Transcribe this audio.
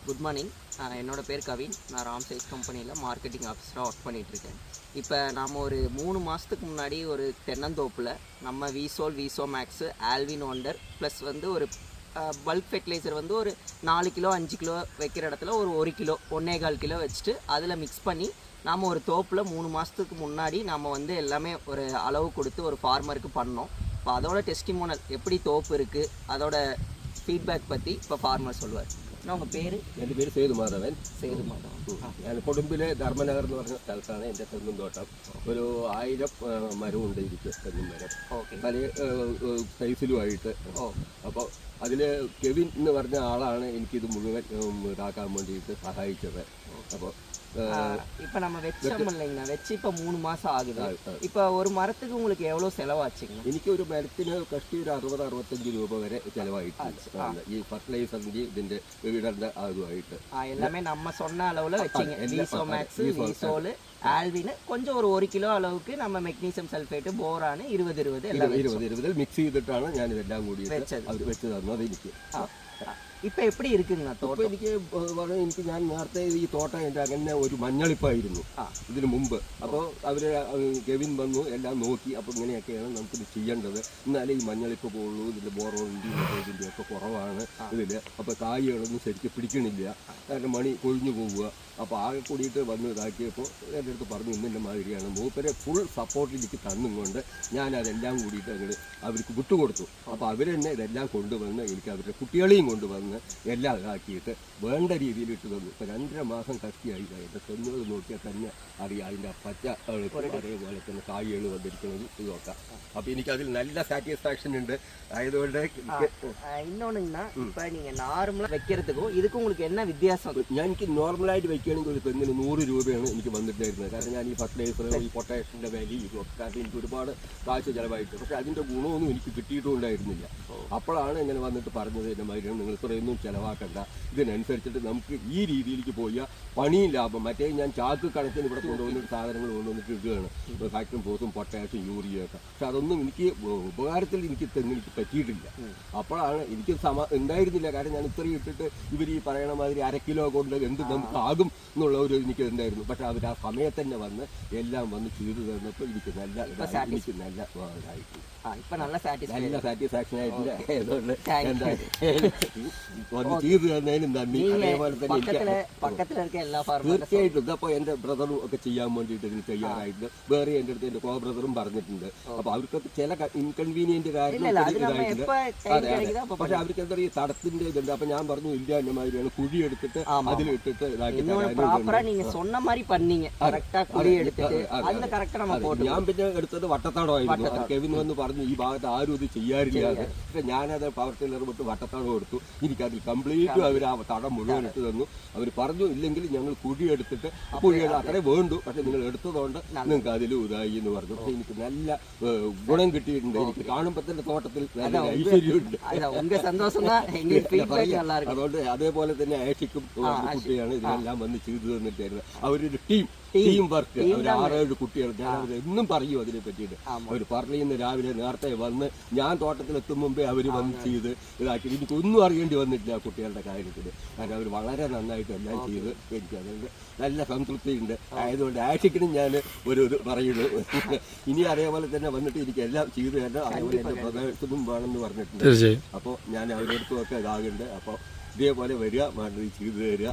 Good morning. என்னோட பேர் கவின். நான் ராம் சைஸ் கம்பெனியில் மார்க்கெட்டிங் ஆஃபீஸராக ஒர்க் பண்ணிகிட்ருக்கேன். இப்போ நாம் ஒரு 3 மாதத்துக்கு முன்னாடி ஒரு தென்னந்தோப்பில் நம்ம Bishow maths, Alvin wonder plus வந்து ஒரு பல்க் ஃபெர்டிலைசர் வந்து ஒரு 4 கிலோ 5 கிலோ வைக்கிற இடத்துல ஒரு 1 கிலோ 1.25 கிலோ வச்சுட்டு அதில் மிக்ஸ் பண்ணி நாம் ஒரு தோப்பில் 3 மாதத்துக்கு முன்னாடி நாம் வந்து எல்லாமே ஒரு அளவு கொடுத்து ஒரு ஃபார்மருக்கு பண்ணோம். இப்போ அதோட டெஸ்டிமோனல் எப்படி தோப்பு இருக்குது, அதோட ഫീഡ്ബാക്ക് പറ്റി ഇപ്പോൾ ഫാർമർ சொல்வார். உங்கள் പേര്? എൻ്റെ പേര് സേതുമാധവൻ. സേതുമാധവൻ. ഞാൻ കൊടുമ്പിലെ ധർമ്മനഗർ എന്ന് പറഞ്ഞ സ്ഥലത്താണ് എൻ്റെ തെങ്ങും തോട്ടം. ഒരു 1000 മരമുണ്ട് ഇരിക്കും, തെങ്ങും മരം പല സൈസിലുമായിട്ട്. അപ്പോൾ അതിൽ കെവിൻ എന്ന് പറഞ്ഞ ആളാണ് എനിക്കിത് മുഴുവൻ ഇതാക്കാൻ വേണ്ടിയിട്ട് സഹായിച്ചത്. അപ്പോൾ இப்போ நம்ம வச்சோம் இல்லைங்கண்ணா, வச்சு இப்போ 3 மாதம் ஆகுது. இப்போ ஒரு மரத்துக்கு உங்களுக்கு எவ்வளோ செலவாச்சுங்க? എനിക്ക് ഒരു മരത്തിന് കഷ്ടി ഒരു 60-65 രൂപ വരെ ചിലവായിട്ടുണ്ട്. ഈ ഫർട്ടിലൈസറിൻ്റെ ഇതിൻ്റെ വീടറിൻ്റെ അതുമായിട്ട് எல்லாமே நம்ம சொன்ன அளவில் வச்சிங்க. வீசோ மேக்ஸ், வீசோல், ആൽവിന് கொஞ்சம் ഒരു 1 കിലോ அளவுக்கு நம்ம மெக்னீசியம் സൾഫേറ്റ്, ബോറാണ് 20 മിക്സ് ചെയ്തിട്ടാണ് ഞാൻ ഇതെല്ലാം കൂടി അവർ വെച്ച് തന്നത് എനിക്ക്. ഇപ്പം എപ്പടി இருக்குங்க തോട്ടം? എനിക്ക് ഞാൻ നേരത്തെ ഈ തോട്ടം എൻ്റെ അങ്ങനെ ഒരു മഞ്ഞളിപ്പായിരുന്നു ഇതിന് മുമ്പ്. അപ്പോൾ അവർ കെവിൻ വന്നു എല്ലാം നോക്കി. അപ്പോൾ ഇങ്ങനെയൊക്കെയാണ് നമുക്കിത് ചെയ്യേണ്ടത്, എന്നാലേ ഈ മഞ്ഞളിപ്പ് പോകുള്ളൂ. ഇതിൻ്റെ ഇതിൻ്റെ ഒക്കെ കുറവാണ് ഇതിൽ. അപ്പോൾ കായ്കളൊന്നും ശരിക്കും പിടിക്കണില്ല, കാരണം മണി കൊഴിഞ്ഞു പോവുക. അപ്പോൾ ആകെ കൂടിയിട്ട് വന്ന് ഇതാക്കിയപ്പോൾ എൻ്റെ അടുത്ത് പറഞ്ഞു ഇന്നിൻ്റെ മാതിരിയാണ്. മൂപ്പരെ ഫുൾ സപ്പോർട്ട് എനിക്ക് തന്നുകൊണ്ട് ഞാൻ അതെല്ലാം കൂടിയിട്ട് അങ്ങോട്ട് അവർക്ക് വിട്ടുകൊടുത്തു. അപ്പോൾ അവരെന്നെ ഇതെല്ലാം കൊണ്ടുവന്ന് എനിക്ക് അവരുടെ കുട്ടികളെയും കൊണ്ടുവന്ന് എല്ലാം ഇതാക്കിയിട്ട് വേണ്ട രീതിയിൽ ഇട്ട് തന്നു. ഇപ്പോൾ 2.5 മാസം കഷ്ടിയായി. അതിൻ്റെ തെങ്ങുകൾ നോക്കിയാൽ തന്നെ അറിയാം അതിൻ്റെ പച്ച അതേപോലെ തന്നെ കായ്കൾ വന്നിരിക്കുന്നത് നോക്കാം. അപ്പോൾ എനിക്കതിൽ നല്ല സാറ്റിസ്ഫാക്ഷൻ ഉണ്ട്. ആയതുകൊണ്ട് இன்னொன்னுங்கண்ணா, இப்போ நீங்கள் நார்மலாக வைக்கிறதுக்கும் இதுக்கும் உங்களுக்கு என்ன வித்தியாசம்? എനിക്ക് നോർമലായിട്ട് വയ്ക്കുകയാണെങ്കിൽ ഒരു തെങ്ങിന് 100 രൂപയാണ് എനിക്ക് വന്നിട്ടായിരുന്നത്. കാരണം ഞാൻ ഈ ഫർട്ടിലൈസർ, ഈ പൊട്ടാഷ്യൻ്റെ വില, ഇതൊക്കെ എനിക്ക് ഒരുപാട് കാശ് ചിലവായിട്ട്, പക്ഷേ അതിൻ്റെ ഗുണമൊന്നും എനിക്ക് കിട്ടിയിട്ടുണ്ടായിരുന്നില്ല. അപ്പോഴാണ് ഇങ്ങനെ വന്നിട്ട് പറഞ്ഞത് എൻ്റെ മാതിരിയാണ്, നിങ്ങൾ ഇത്രയൊന്നും ചിലവാക്കണ്ട, ഇതിനനുസരിച്ചിട്ട് നമുക്ക് ഈ രീതിയിലേക്ക് പോയാൽ പണിയും ലാഭം. മറ്റേ ഞാൻ ചാക്ക് കണക്കിന് ഇവിടെ കൊണ്ടുവന്നിട്ട് സാധനങ്ങൾ കൊണ്ടുവന്നിട്ട് ഇടുകയാണ്, ഫാക്ടറും പോസും പൊട്ടാഷും യൂറിയൊക്കെ. പക്ഷെ അതൊന്നും എനിക്ക് ഉപകാരത്തിൽ എനിക്ക് തെങ്ങിനിക്ക് പറ്റിയിട്ടില്ല. അപ്പോഴാണ് എനിക്ക് ഉണ്ടായിരുന്നില്ല, കാരണം ഞാൻ ഇത്രയും ഇട്ടിട്ട് ഇവർ ഈ പറയണ മാതിരി 1/2 കിലോ കൊണ്ട് എന്ത് നമുക്ക് ആകും എന്നുള്ള ഒരു എനിക്ക് ഉണ്ടായിരുന്നു. പക്ഷെ അവർ ആ സമയത്ത് തന്നെ വന്ന് എല്ലാം വന്ന് ചെയ്തു തന്നപ്പോൾ എനിക്ക് നല്ല നല്ല സാറ്റിസ്ഫാക്ഷൻ ആയിട്ടില്ല. അതുകൊണ്ട് എന്താ വന്ന് ചെയ്തു തന്നതിനും നന്ദി. അതേപോലെ തന്നെ തീർച്ചയായിട്ടും ഇതപ്പോൾ എൻ്റെ ബ്രദറും ഒക്കെ ചെയ്യാൻ വേണ്ടിയിട്ട് ഇതിന് തയ്യാറായിട്ടുണ്ട്. വേറെ എൻ്റെ അടുത്ത് എൻ്റെ കോ ബ്രദറും പറഞ്ഞിട്ടുണ്ട്. അപ്പോൾ അവർക്കൊക്കെ ചില ഇൻകൺവീനിയൻറ്റ് കാരണം ഇതായിട്ടുണ്ട്. പക്ഷെ അവർക്ക് എന്താ പറയുക, തടത്തിൻ്റെ ഇതുണ്ട്. അപ്പോൾ ഞാൻ പറഞ്ഞു ഇല്ല, എന്നെ മാതിരിയാണ് കുഴിയെടുത്തിട്ട് അതിലിട്ടിട്ട് ഞാൻ പിന്നെ എടുത്തത് വട്ടത്താടമായിരുന്നു. കെവിൻ വന്ന് പറഞ്ഞു ഈ ഭാഗത്ത് ആരും ഇത് ചെയ്യാറില്ല. പക്ഷെ ഞാനത് പവർ ടില്ലർ വിട്ട് വട്ടത്താടം എടുത്തു. എനിക്കതിൽ കംപ്ലീറ്റും അവർ ആ തടം മുഴുവൻ ഇട്ട് തന്നു. അവർ പറഞ്ഞു ഇല്ലെങ്കിൽ ഞങ്ങൾ കുഴിയെടുത്തിട്ട് അത്രേ വേണ്ടു, പക്ഷെ നിങ്ങൾ എടുത്തതുകൊണ്ട് നിങ്ങൾക്ക് അതിൽ ഇതായി എന്ന് പറഞ്ഞു. പക്ഷെ എനിക്ക് നല്ല ഗുണം കിട്ടിയിട്ടുണ്ട്. എനിക്ക് കാണുമ്പോൾ തന്നെ തോട്ടത്തിൽ നല്ല ഐശ്വര്യമുണ്ട്. അതുകൊണ്ട് അതേപോലെ തന്നെ ആഷിക്കും കുട്ടിയാണ് ഇതിനെല്ലാം വന്ന് ചെയ്തു തന്നിട്ടായിരുന്നു. അവരൊരു ടീം വർക്ക്. അവർ 6-7 കുട്ടികൾ. ഞാൻ അവർ എന്നും പറയും അതിനെ പറ്റിയിട്ട്. അവർ പറയുന്ന രാവിലെ നേരത്തെ വന്ന് ഞാൻ തോട്ടത്തിലെത്തും മുമ്പേ അവർ വന്ന് ചെയ്ത് ഇതാക്കി. എനിക്കൊന്നും അറിയേണ്ടി വന്നിട്ടില്ല കുട്ടികളുടെ കാര്യത്തിൽ. കാരണം അവർ വളരെ നന്നായിട്ട് എല്ലാം ചെയ്ത് എനിക്ക് അതുകൊണ്ട് നല്ല സംതൃപ്തിയുണ്ട്. ആയതുകൊണ്ട് ആഷിക്കിനും ഞാൻ ഒരു പറയുന്നു, ഇനി അതേപോലെ തന്നെ വന്നിട്ട് എനിക്ക് എല്ലാം ചെയ്തു തരണം. അതേപോലെ എൻ്റെ ബ്രദേഴ്സിനും വേണമെന്ന് പറഞ്ഞിട്ടുണ്ട്. അപ്പോൾ ഞാൻ അവരടുത്തും ഒക്കെ ഇതാകുന്നുണ്ട്. അപ്പോൾ ഇതേപോലെ വരിക, ചെയ്തു തരിക.